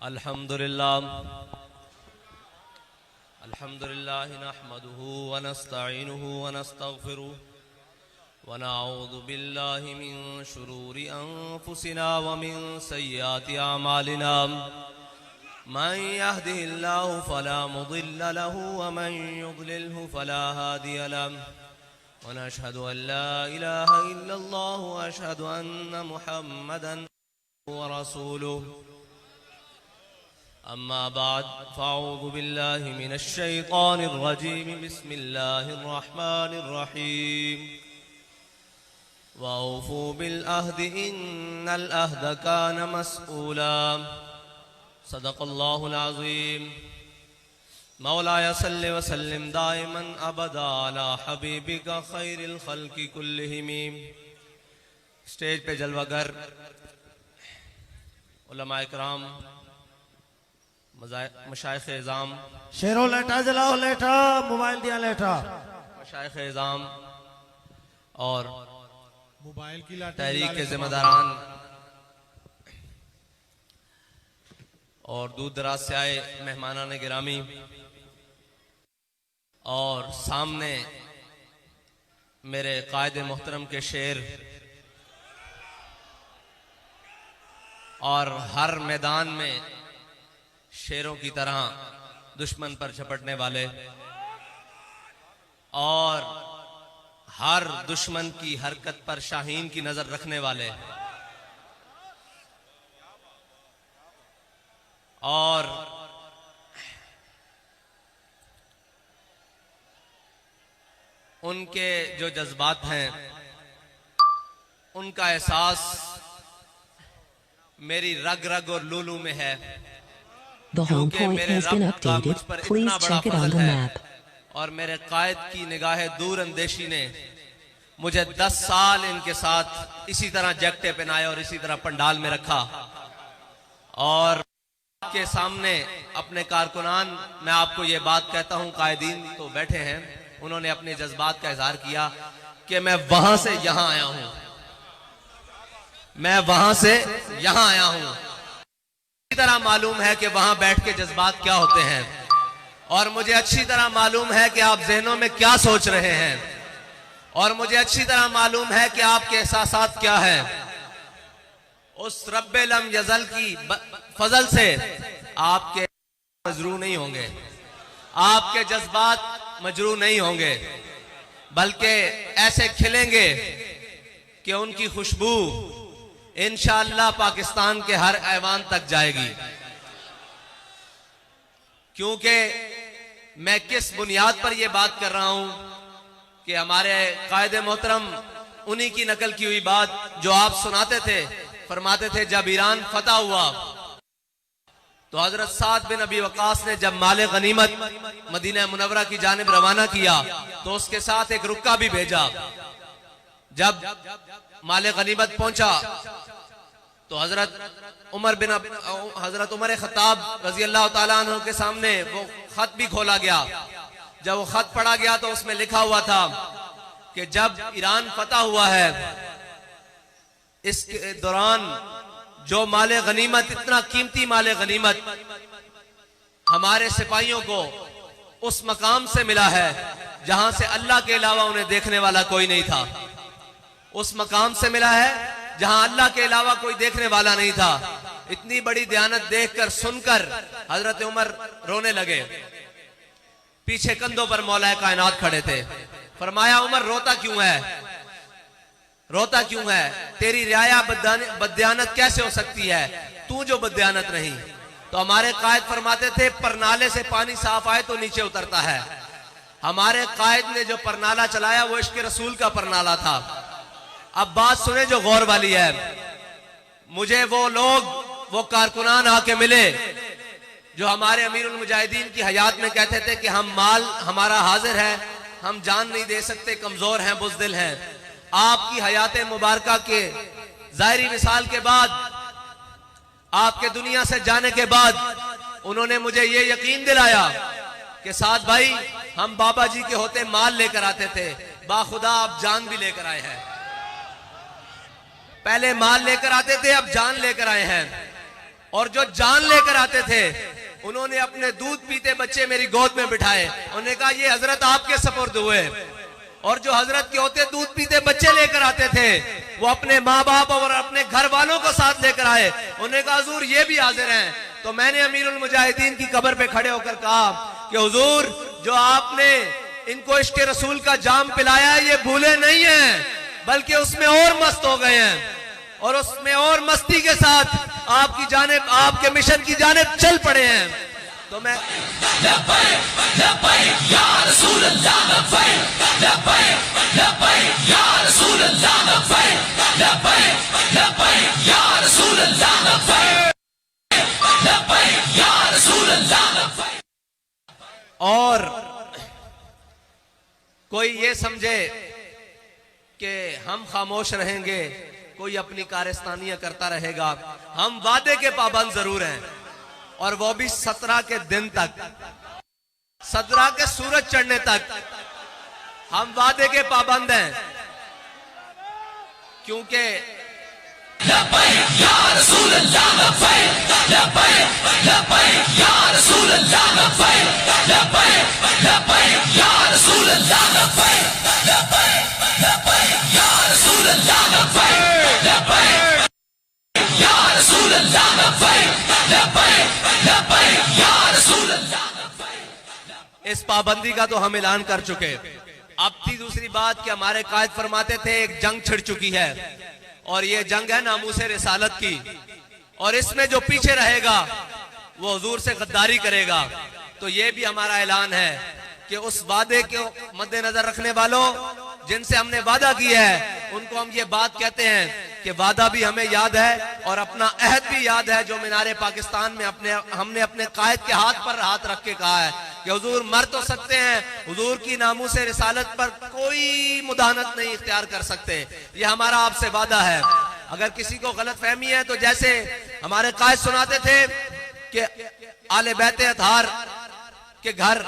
अल्हम्दुलिल्लाह नहमदुहु व नस्तईनुहु व नस्तगफिरुहु व नऊज़ु बिल्लाहि मिन शुरूरि अनफुसिना व मिन सय्यिआति अमालिना मन यहदिहिल्लाहु फला मुदिल्ल लहु व मन युद्लिलहु फला हादिय लहु व नशहदु अन ला इलाहा इल्लल्लाह व अशहदु अन्न मुहम्मदन व रसूलुहु। अम्मा बाद फ़अऊज़ु बिल्लाहि मिनश शैतानिर रजीम बिस्मिल्लाहिर रहमानिर रहीम वअऊफ़ू बिल अहदि इन्नल अहद कान मस्ऊला सदक़ल्लाहुल अज़ीम। मौलाया सल्लि व सल्लिम दाइमन अबदा अला हबीबिका खैरिल खल्क़ि कुल्लिहिम। स्टेज पे जलवागर उलमाए किराम, मशाइख एज़ाम, शेरों लेटा जलाओ लेटा, मोबाइल दिया लेटा, मशाइख एज़ाम और मोबाइल की तहरीक के जिम्मेदारान और दूर दराज से आए मेहमानान गिरामी और सामने मेरे कायद मोहतरम के शेर और हर मैदान में शेरों की तरह दुश्मन पर झपटने वाले और हर दुश्मन की हरकत पर शाहीन की नजर रखने वाले और उनके जो जज्बात हैं उनका एहसास मेरी रग रग और लूलू में है। The home point has been updated. Please check it on the map. और मेरे कायद की निगाह दूर अंदेशी ने मुझे 10 साल इनके साथ इसी तरह जैकटे पहनाए और इसी तरह पंडाल में रखा और के सामने अपने कारकुनान, मैं आपको ये बात कहता हूं, कायदीन तो बैठे हैं, उन्होंने अपने जज्बात का इजहार किया कि मैं वहां से यहां आया हूं, मैं वहां से यहां आया हूं। अच्छी तरह मालूम है कि वहां बैठ के जज्बात क्या होते हैं और मुझे अच्छी तरह मालूम है कि आप ज़हनों में क्या सोच रहे हैं और मुझे अच्छी तरह मालूम है कि आपके एहसासात क्या हैं। उस रब्बे लम यज़ल की फजल से आपके मजरू नहीं होंगे, आपके जज्बात मजरू नहीं होंगे, बल्कि ऐसे खिलेंगे कि उनकी खुशबू इंशाअल्लाह पाकिस्तान के हर ऐवान तक जाएगी। क्योंकि मैं किस बुनियाद पर यह बात कर रहा हूं कि हमारे कायदे मोहतरम उन्हीं की नकल की हुई बात जो आप सुनाते थे, फरमाते थे जब ईरान फतह हुआ तो हजरत साद बिन अबी वकास ने जब माले गनीमत मदीना मुनव्वरा की जानिब रवाना किया तो उसके साथ एक रुक्का भी भेजा। जब माले गनीमत पहुंचा तो हजरत उमर खत्ताब रजी अल्लाह ताला अन्हु के सामने वो खत भी खोला गया। जब वो खत पढ़ा गया तो उसमें लिखा हुआ था कि जब ईरान फतह हुआ है इस दौरान जो माले गनीमत, इतना कीमती माले गनीमत हमारे सिपाहियों को उस मकाम से मिला है जहां से अल्लाह के अलावा उन्हें देखने वाला कोई नहीं था, उस मकाम से मिला है जहां अल्लाह के अलावा कोई देखने वाला नहीं था। इतनी बड़ी दयानत देखकर सुनकर हजरत उमर रोने लगे। पीछे कंधों पर मौलाए कायनात खड़े थे। फरमाया उमर रोता क्यों है, रोता क्यों है? तेरी रियाया बदयानत कैसे हो सकती है, तू जो बदयानत नहीं। तो हमारे कायद फरमाते थे परनाले से पानी साफ आए तो नीचे उतरता है। हमारे कायद ने जो परनाला चलाया वो इश्क रसूल का परनाला था। अब बात सुने जो गौर वाली है। मुझे वो लोग, वो कारकुनान आके मिले जो हमारे अमीरुल मुजाहिदीन की हयात में कहते थे कि हम माल हमारा हाजिर है, हम जान नहीं दे सकते, कमजोर हैं, बुज़दिल हैं। आपकी हयात मुबारका के ज़ाहिरी विसाल के बाद, आपके दुनिया से जाने के बाद उन्होंने मुझे ये यकीन दिलाया कि साद भाई हम बाबा जी के होते माल लेकर आते थे, बाखुदा आप जान भी लेकर आए हैं। पहले माल लेकर आते थे, अब जान लेकर आए हैं। और जो जान लेकर आते थे उन्होंने अपने दूध पीते बच्चे मेरी गोद में बिठाए, उन्होंने कहा ये हजरत आपके सपुर्द हुए। और जो हजरत के होते दूध पीते बच्चे लेकर आते थे वो अपने माँ बाप और अपने घर वालों को साथ लेकर आए, उन्होंने कहा हुजूर ये भी हाजिर हैं। तो मैंने अमीरुल मुजाहिदीन की कब्र पे खड़े होकर कहा कि हुजूर जो आपने इनको इश्क रसूल का जाम पिलाया है ये भूले नहीं हैं, बल्कि उसमें और मस्त हो गए हैं और उसमें और मस्ती के साथ आपकी जानिब, आपके मिशन की जानिब चल पड़े हैं। तो मैं और कोई ये समझे कि हम खामोश रहेंगे, कोई अपनी कारस्तानियां करता रहेगा, हम वादे के पाबंद जरूर हैं और वो भी 17 के दिन तक, 17 के सूरज चढ़ने तक हम वादे के पाबंद हैं, क्योंकि इस पाबंदी का तो हम ऐलान कर चुके। अब थी दूसरी बात कि हमारे कायद फरमाते थे एक जंग छिड़ चुकी है और ये जंग है नामूसे रिसालत की, और इसमें जो पीछे रहेगा वो हुजूर से गद्दारी करेगा। तो ये भी हमारा ऐलान है कि उस वादे के मद्देनजर रखने वालों जिनसे हमने वादा किया है उनको हम ये बात कहते हैं कि वादा भी हमें याद है और अपना अहद भी याद है जो मीनारे पाकिस्तान में हमने अपने कायद के हाथ पर हाथ रख के कहा है कि हुजूर मर तो सकते हैं, हुजूर की नामूसे रिसालत पर कोई मुदाहनत नहीं इख्तियार कर सकते। ये हमारा आपसे वादा है। अगर किसी को गलत फहमी है तो जैसे हमारे कायद सुनाते थे कि आले बैते अतहार के घर,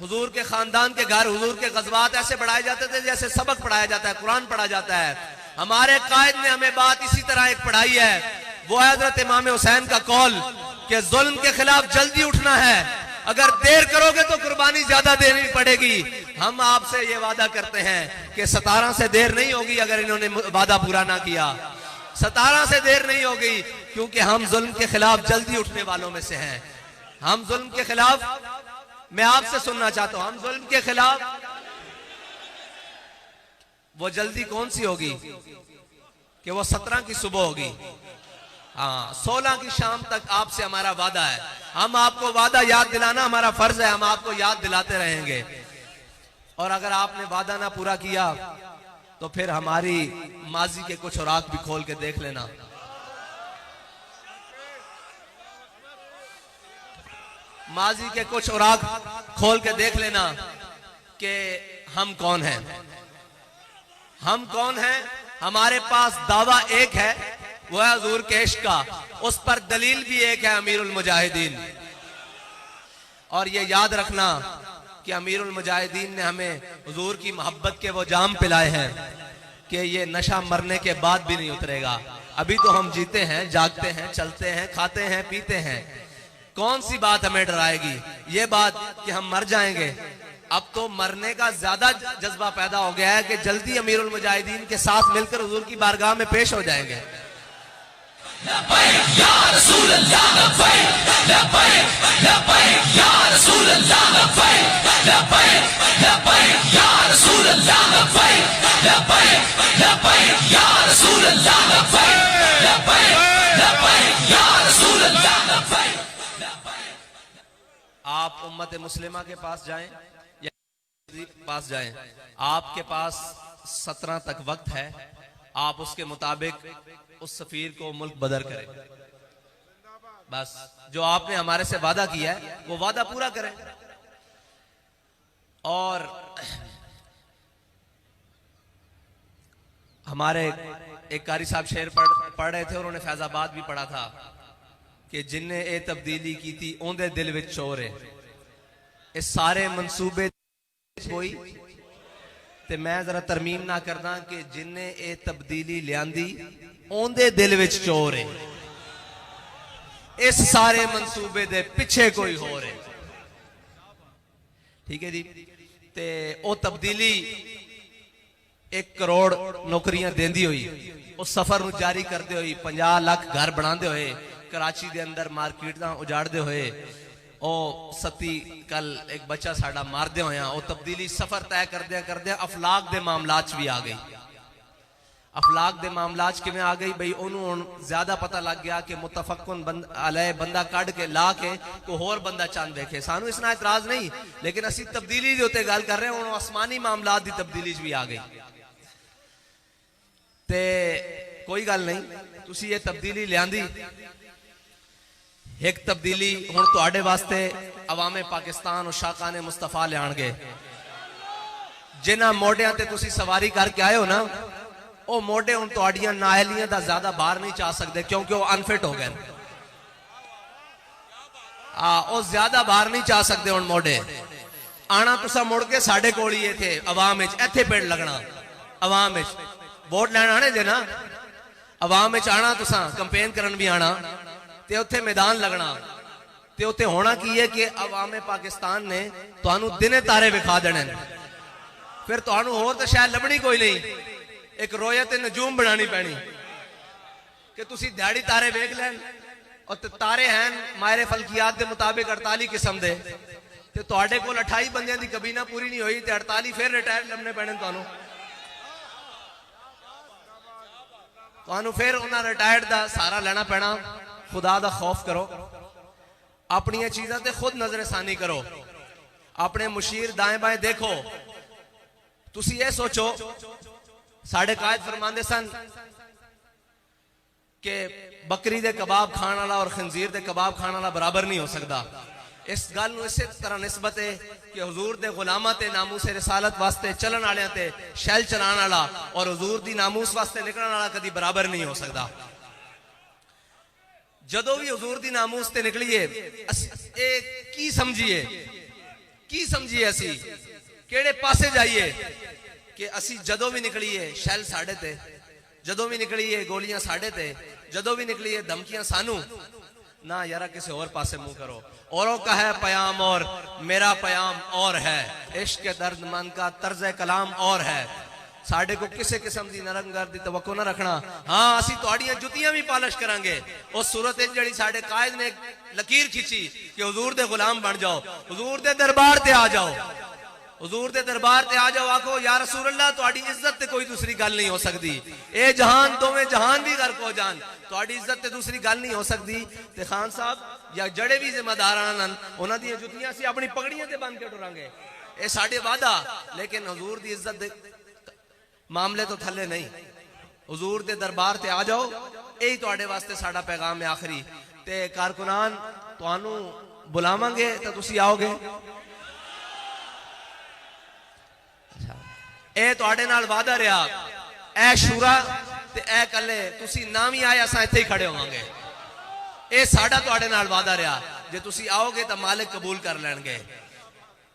हुजूर के खानदान के घर, हुजूर के गज़वात ऐसे बढ़ाए जाते थे जैसे सबक पढ़ाया जाता है, कुरान पढ़ा जाता है। हमारे कायद ने हमें बात इसी तरह एक पढ़ाई है, वो है हज़रत इमाम हुसैन का कौल कि जुल्म के खिलाफ जल्दी उठना है, अगर देर करोगे तो कुर्बानी ज्यादा देनी पड़ेगी। हम आपसे ये वादा करते हैं कि 17 से देर नहीं होगी अगर इन्होंने वादा पूरा ना किया, 17 से देर नहीं होगी, क्योंकि हम जुल्म के खिलाफ जल्दी उठने वालों में से हैं। हम जुल्म के खिलाफ, मैं आपसे सुनना चाहता हूं, हम जुल्म के खिलाफ, वो जल्दी कौन सी होगी कि वो 17 की सुबह होगी। हाँ, 16 की शाम तक आपसे हमारा वादा है। हम आपको वादा याद दिलाना हमारा फर्ज है, हम आपको याद दिलाते रहेंगे। और अगर आपने वादा ना पूरा किया तो फिर हमारी माजी के कुछ औराक भी खोल के देख लेना। माजी के कुछ औराक खोल के देख लेना कि हम कौन हैं, हम कौन हैं। हमारे पास दावा एक है, वो है हुजूर के इश्क का, उस पर दलील भी एक है, अमीरुल मुजाहिदीन। और ये याद रखना कि अमीरुल मुजाहिदीन ने हमें हुजूर की मोहब्बत के वो जाम पिलाए हैं कि ये नशा मरने के बाद भी नहीं उतरेगा। अभी तो हम जीते हैं, जागते हैं, चलते हैं, खाते हैं, पीते हैं, कौन सी बात हमें डराएगी? ये बात कि हम मर जाएंगे। अब तो मरने का ज्यादा जज्बा पैदा हो गया है कि जल्दी अमीरुल मुजाहिदीन के साथ मिलकर हुजूर की बारगाह में पेश हो जाएंगे। आप उम्मत मुस्लिमा के पास जाएं या पास जाएं, आपके पास 17 तक वक्त है, आप उसके मुताबिक उस सफीर को मुल्क बदर करें। बस जो आपने हमारे से वादा किया है वो वादा पूरा करें। और हमारे एक कारी साहब शेर पढ़ रहे थे, उन्होंने फैजाबाद भी पढ़ा था कि जिन्ने ए तब्दीली की थी ओंदे दिल विच चोर है। इस सारे मंसूबे कोई ते मैं जरा तरमीम ना करदा कि जिन्ने ए तब्दीली लियांदी ओंदे दिल विच चोर है। इस सारे मंसूबे दे पिछे कोई हो रहे। ठीक है जी। ते ओ तब्दीली 1 करोड़ नौकरियां देंदी हुई, उस सफर नूं जारी करते हुए 50 लाख घर बनाते हुए, कराची दे अंदर मार्केटां उजाड़ते हुए, ओ सती कल एक बच्चा साडा मारदे होया, ओ तब्दीली सफर तय करदे अफलाक दे मामलात च भी आ गई। अफलाक दे मामलात च किवें आ गई बई ओनू हुण ज्यादा पता लग गया कि मुतफक्कुन अलैह बंदा कढ़ के ला के कोई होर बंदा चंद देखे। सानू इसना इतराज नहीं, लेकिन असी तब्दीली दे उत्ते गल कर रहे हैं। हुण आसमानी मामलात दी तब्दीली च भी आ गई। ते कोई गल नहीं, तुसी ये तब्दीली लियांदी। एक तब्दीली हुण तुहाडे वास्ते अवामे पाकिस्तान और शाकाने मुस्तफा लियाणगे। जिन्हां मोढियां ते तुसी सवारी करके आए हो ना, ਉਹ ਮੋਢੇ ਹੁਣ ਤੁਹਾਡੀਆਂ ਨਾਹਲੀਆਂ ਦਾ ਜ਼ਿਆਦਾ ਬਾਹਰ ਨਹੀਂ ਚਾ ਸਕਦੇ, ਕਿਉਂਕਿ ਉਹ ਅਨਫਿਟ ਹੋ ਗਏ। ਉਹ ਜ਼ਿਆਦਾ ਬਾਹਰ ਨਹੀਂ ਚਾ ਸਕਦੇ ਹੁਣ ਮੋਢੇ। ਆਣਾ ਤੁਸੀਂ ਮੁੜ ਕੇ ਸਾਡੇ ਕੋਲ ਹੀ ਇੱਥੇ ਆਵਾਮ ਵਿੱਚ ਇੱਥੇ ਪੇੜ ਲੱਗਣਾ। ਆਵਾਮ ਵਿੱਚ ਵੋਟ ਲੈਣ ਆਣੇ ਜੇ ਨਾ, ਆਵਾਮ ਵਿੱਚ ਆਣਾ, ਤੁਸੀਂ ਕੰਪੇਨ ਕਰਨ ਵੀ ਆਣਾ, ਤੇ ਉੱਥੇ ਮੈਦਾਨ ਲੱਗਣਾ। ਤੇ ਉੱਥੇ ਹੋਣਾ ਕੀ ਹੈ ਕਿ ਆਵਾਮੇ ਪਾਕਿस्तान ਨੇ ਤੁਹਾਨੂੰ ਦਿਨੇ ਤਾਰੇ ਵਿਖਾ ਦੇਣੇ, ਫਿਰ ਤੁਹਾਨੂੰ ਹੋਰ ਤਾਂ ਸ਼ਾਇਦ ਲੱਭਣੀ ਕੋਈ ਨਹੀਂ। एक रोयत नजूम बनानी पैनी कि तुसी दिहाड़ी तारे वेख लैन। और तारे हैं मायरे फलकियात के मुताबिक 48 किस्म दे, ते तुहाडे कोल 28 बंदियां दी कबीना पूरी नहीं हुई, ते 48 फिर रिटायर लभने पैने तुहानू फिर उन्हां रिटायर्ड दा सहारा लेना पैना। खुदा दा खौफ करो, अपनी चीज़ां ते खुद नजरसानी करो, अपने मुशीर दाएं बाएं देखो। तुसी ये सोचो, साढ़े कायद फरमांदे सन कि बकरी दे कबाब खाने वाला और खंजीर दे कबाब खाने वाला बराबर नहीं हो सकता। इस गल नूं इसे तरह निस्बत है कि हुजूर दे गुलामां ते नामूस रिसालत वास्ते चलन वालियां ते शैल चलाने वाला और हुजूर दी नामूस वास्ते निकलने वाला कदी बराबर नहीं हो सकता। जदों भी हुजूर दी नामूस ते निकलिए की समझिए असी केड़े पासे जाइए कि असी जदों भी निकलीए शैल साढ़े ते, जदों भी निकलीए गोलियां साढ़े ते, जदों भी निकलीए धमकियां सानू ना। यारा किसी और पासे मुंह करो। औरों का है पयाम और मेरा पयाम और है, इश्क के दर्दमंद का तर्ज कलाम और है। साढ़े को किसी किस्म की नरमगर्द दी तवक्को ना रखना। हाँ, असी तुहाड़ियां जुतियां भी पालिश करांगे। उस सूरत जिहड़ी साढ़े कायद ने लकीर खिंची कि हुजूर दे गुलाम बन जाओ, हुजूर दे दरबार ते आ जाओ, हुजूर दे दरबार ते आ जाओ। आखो या रसूल अल्लाह, तुहाडी इज्जत ते कोई दूसरी गल नहीं हो सकती। ए जहान दोवें जहान भी गर्क हो जान, तुहाडी इज्जत ते दूसरी गल नहीं हो सकती। ते खान साहब या जड़े भी जिम्मेदार आन, उन्हां दी जुतियां असीं अपनी पगड़ियां ते बन के टुरांगे। ए साडे वादा, लेकिन हुजूर दी इज्जत दे मामले तो थल्ले नहीं। हुजूर दे दरबार ते आ जाओ, यही तुहाडे वास्ते साडा पैगाम है आखिरी। ते कारकुनान तुहानू बुलावांगे तो तुसीं आओगे। ए तुहाडे नाल वादा रहा, ए शूरा ते ए कल्ले तुसी ना भी आए असां इत्थे ही खड़े होवांगे। ए साडा तुहाडे नाल वादा रहा, जे तुसी आओगे तो मालिक कबूल कर लैणगे।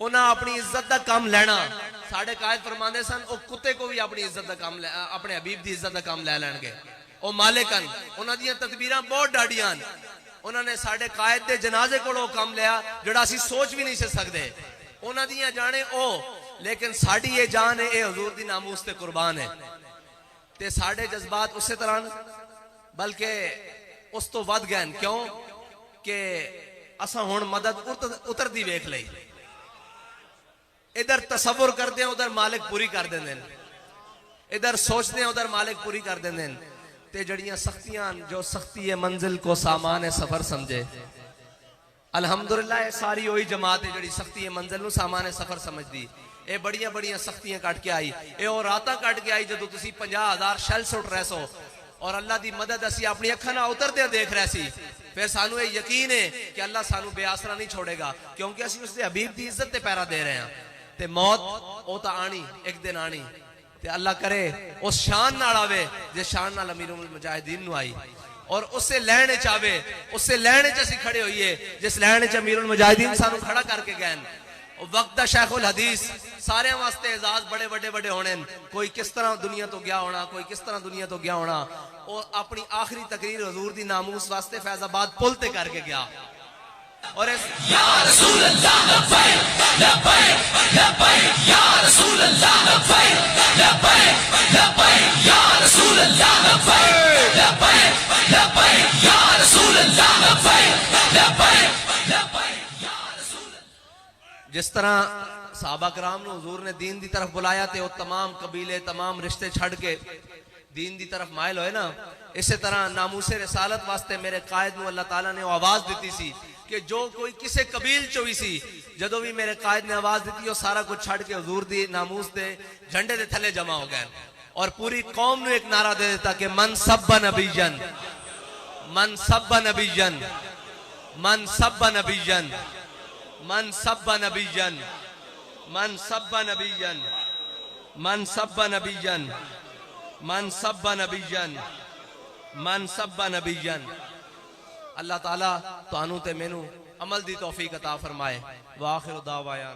उन्हां अपनी इज्जत दा काम लेना। साडे कायद फरमांदे सन, ओ कुत्ते को भी अपनी इज्जत दा काम अपने हबीब दी इज्जत दा काम ले लैणगे। ओ मालिकन उन्हां दियां तदबीरां बहुत डाडियां। उन्होंने साडे कायद दे जनाजे कोलों काम लिया जिहड़ा असीं सोच भी नहीं सकदे। उन्हां दियां जाने ओ, लेकिन साड़ी ये जान है, ये हुजूर दी नामूस ते कुर्बान है। ते साडे जज्बात उस तरह बल्कि उस तो वध गए। क्यों कि असां हुण मदद उतरदी वेख लई। इधर तसव्वुर करते हैं, उधर मालिक पूरी कर देंदे ने। इधर सोचते हैं, उधर मालिक पूरी कर देंदे ने। ते जड़ियां सख्तियां, जो सख्ती है मंजिल को सामान है सफर समझे। अल्हम्दुलिल्लाह सारी वही जमात है जिहड़ी सख्ती है मंजिल नूं सामान है सफर समझदी। ये बड़ियां बड़ियां सख्तियां कट के आई, ये और रातां कट के आई जदों तुसीं 50,000 शैल सुट रहे सो और अल्लाह दी मदद असीं अपनी अखां नाल उतरदे देख रहे सी। फिर सानू ये यकीन है कि अल्लाह सानू बेआसरा नहीं छोड़ेगा, क्योंकि असीं उसदे हबीब दी इज्जत ते पैरा दे रहे हैं। ते मौत ओ तां आनी, एक दिन आनी। ते अल्लाह करे उस शान नाल आवे जे शान नाल अमीरुल मुजाहिदीन नूं आई, और उससे लैण च आवे, उससे लैण च असीं खड़े होइए जिस लैण च अमीरुल मुजाहिदीन सानू खड़ा करके गए। वक्त दा शेखुल हदीस सारे वास्ते एजाज बड़े बड़े बड़े होने। कोई किस तरह दुनिया तो गया होना, कोई किस तरह दुनिया तो गया होना। और अपनी आखिरी तकरीर हुजूर दी नामूस वास्ते फैजाबाद पुल ते करके गया और या रसूल अल्लाह लब्बैक लब्बैक लब्बैक या रसूल अल्लाह लब्बैक लब्बैक लब्बैक या रसूल अल्लाह लब्बैक लब्बैक लब्बैक या रसूल अल्लाह लब्बैक लब्बैक लब्बैक या रसूल। जिस तरह साहबा कराम ने हुजूर ने दीन दी तरफ बुलाया थे, वो तमाम कबीले तमाम रिश्ते छड़ के दीन दी तरफ मायल होए ना, इसी तरह नामूसे रिसालत वास्ते मेरे कायद नूं अल्लाह ताला ने आवाज दी सी कि जो कोई किसे कबील चो भी सी, जदों भी मेरे कायद ने आवाज दी वो सारा कुछ छड़ के हुजूर दी नामूस दे झंडे दे थले जमा हो गए और पूरी कौम ने एक नारा दे देता कि मन सब्बा नबीजन, मन सब्बा नबीजन, मन सब्बा नबीजन, मन सब्बा नबीजन, मन सब्बा नबीजन, मन सब्बा नबीजन, मन सब्बा नबीजन, मन सब्बा नबीजन। अल्लाह ताला तानू ते मैनू अमल दी तौफीक अता फरमाए। व आखिर दावा या